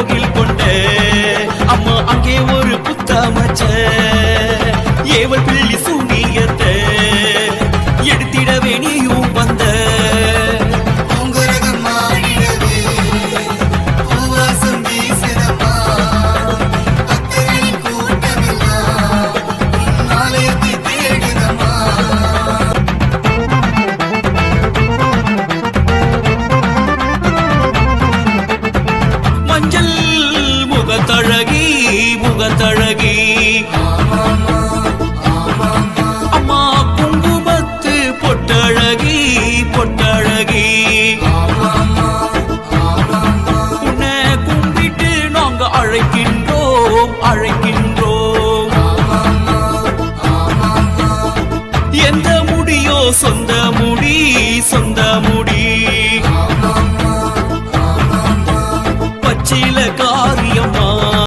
கோகில் கொண்ட அம்மா அங்கே ஒரு புத்தமச்ச ஏவல் பிள்ளி சூனியத்தை எடுத்திடவே நீயும் வந்த மஞ்சள் முகத்தழகி முகத்தழகி அம்மா குங்குமத்து பொட்டழகி பொட்டழகி உன்னை கும்பிட்டு நாங்க அழைக்கின்றோம் அழைக்கின்றோம் எந்த முடியோ சொந்த முடி சொந்த முடி